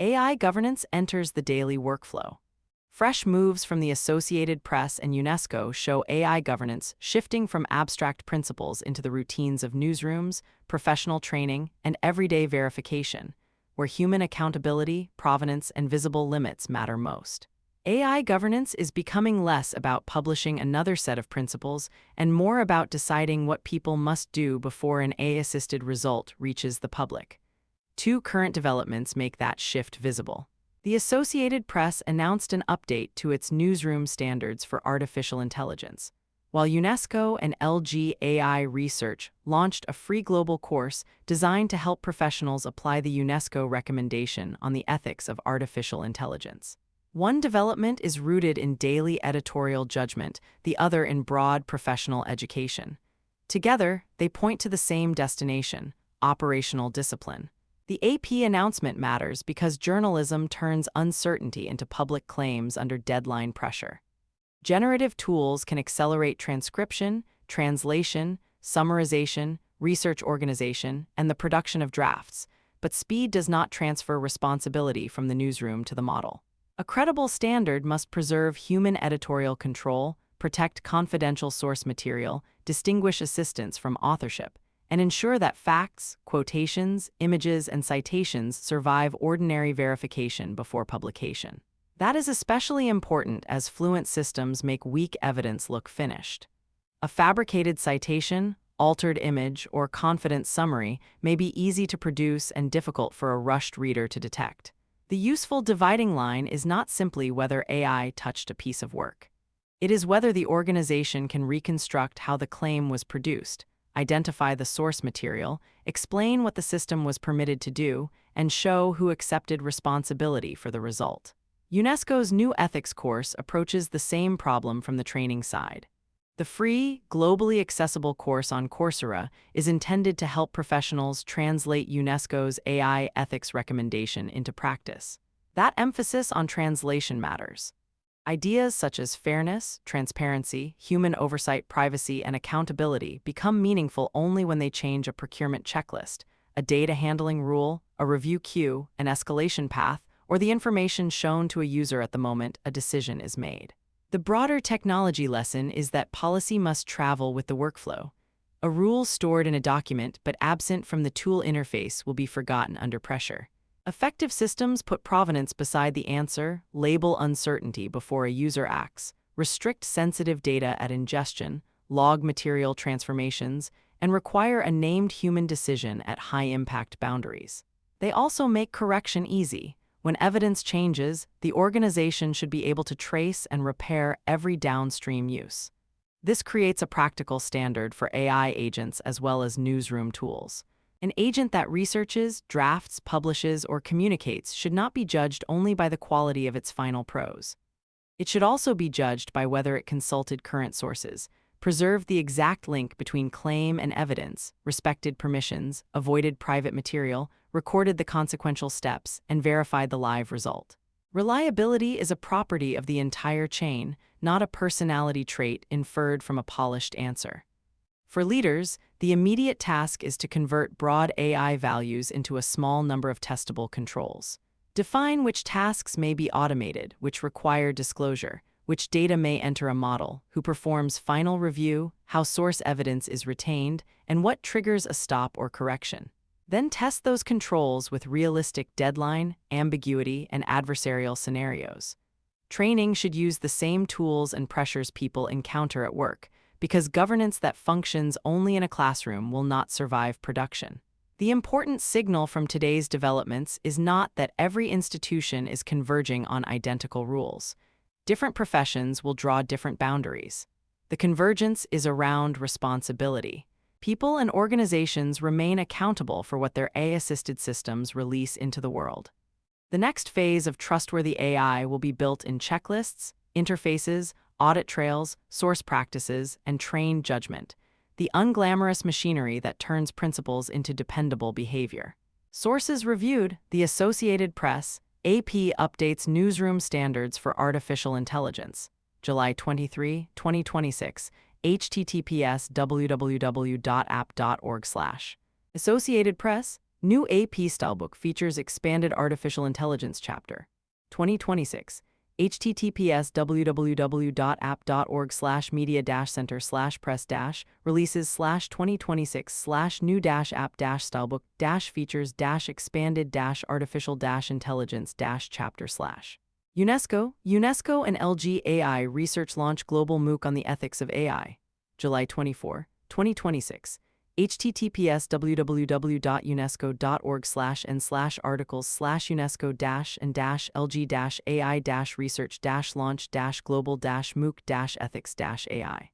AI governance enters the daily workflow. Fresh moves from the Associated Press and UNESCO show AI governance shifting from abstract principles into the routines of newsrooms, professional training, and everyday verification, where human accountability, provenance, and visible limits matter most. AI governance is becoming less about publishing another set of principles and more about deciding what people must do before an AI-assisted result reaches the public. Two current developments make that shift visible. The Associated Press announced an update to its newsroom standards for artificial intelligence, while UNESCO and LG AI Research launched a free global course designed to help professionals apply the UNESCO recommendation on the ethics of artificial intelligence. One development is rooted in daily editorial judgment, the other in broad professional education. Together, they point to the same destination: operational discipline. The AP announcement matters because journalism turns uncertainty into public claims under deadline pressure. Generative tools can accelerate transcription, translation, summarization, research organization, and the production of drafts, but speed does not transfer responsibility from the newsroom to the model. A credible standard must preserve human editorial control, protect confidential source material, distinguish assistance from authorship, and ensure that facts, quotations, images, and citations survive ordinary verification before publication. That is especially important as fluent systems make weak evidence look finished. A fabricated citation, altered image, or confident summary may be easy to produce and difficult for a rushed reader to detect. The useful dividing line is not simply whether AI touched a piece of work. It is whether the organization can reconstruct how the claim was produced, identify the source material, explain what the system was permitted to do, and show who accepted responsibility for the result. UNESCO's new ethics course approaches the same problem from the training side. The free, globally accessible course on Coursera is intended to help professionals translate UNESCO's AI ethics recommendation into practice. That emphasis on translation matters. Ideas such as fairness, transparency, human oversight, privacy, and accountability become meaningful only when they change a procurement checklist, a data handling rule, a review queue, an escalation path, or the information shown to a user at the moment a decision is made. The broader technology lesson is that policy must travel with the workflow. A rule stored in a document but absent from the tool interface will be forgotten under pressure. Effective systems put provenance beside the answer, label uncertainty before a user acts, restrict sensitive data at ingestion, log material transformations, and require a named human decision at high-impact boundaries. They also make correction easy. When evidence changes, the organization should be able to trace and repair every downstream use. This creates a practical standard for AI agents as well as newsroom tools. An agent that researches, drafts, publishes, or communicates should not be judged only by the quality of its final prose. It should also be judged by whether it consulted current sources, preserved the exact link between claim and evidence, respected permissions, avoided private material, recorded the consequential steps, and verified the live result. Reliability is a property of the entire chain, not a personality trait inferred from a polished answer. For leaders, the immediate task is to convert broad AI values into a small number of testable controls. Define which tasks may be automated, which require disclosure, which data may enter a model, who performs final review, how source evidence is retained, and what triggers a stop or correction. Then test those controls with realistic deadline, ambiguity, and adversarial scenarios. Training should use the same tools and pressures people encounter at work, because governance that functions only in a classroom will not survive production. The important signal from today's developments is not that every institution is converging on identical rules. Different professions will draw different boundaries. The convergence is around responsibility. People and organizations remain accountable for what their AI-assisted systems release into the world. The next phase of trustworthy AI will be built in checklists, interfaces, audit trails, source practices, and trained judgment, the unglamorous machinery that turns principles into dependable behavior. Sources reviewed: the Associated Press, AP updates newsroom standards for artificial intelligence. July 23, 2026, https://www.app.org/. Associated Press, New AP Stylebook features expanded artificial intelligence chapter. 2026. https www.app.org/media-center/press-releases/2026/new-app-features-expanded-artificial-intelligence chapter/. UNESCO and LG AI Research launch Global MOOC on the ethics of AI. July 24, 2026. https www.unesco.org/n/articles/UNESCO-articles/unesco-and-lg-ai-research-launch-global-mooc-ethics-ai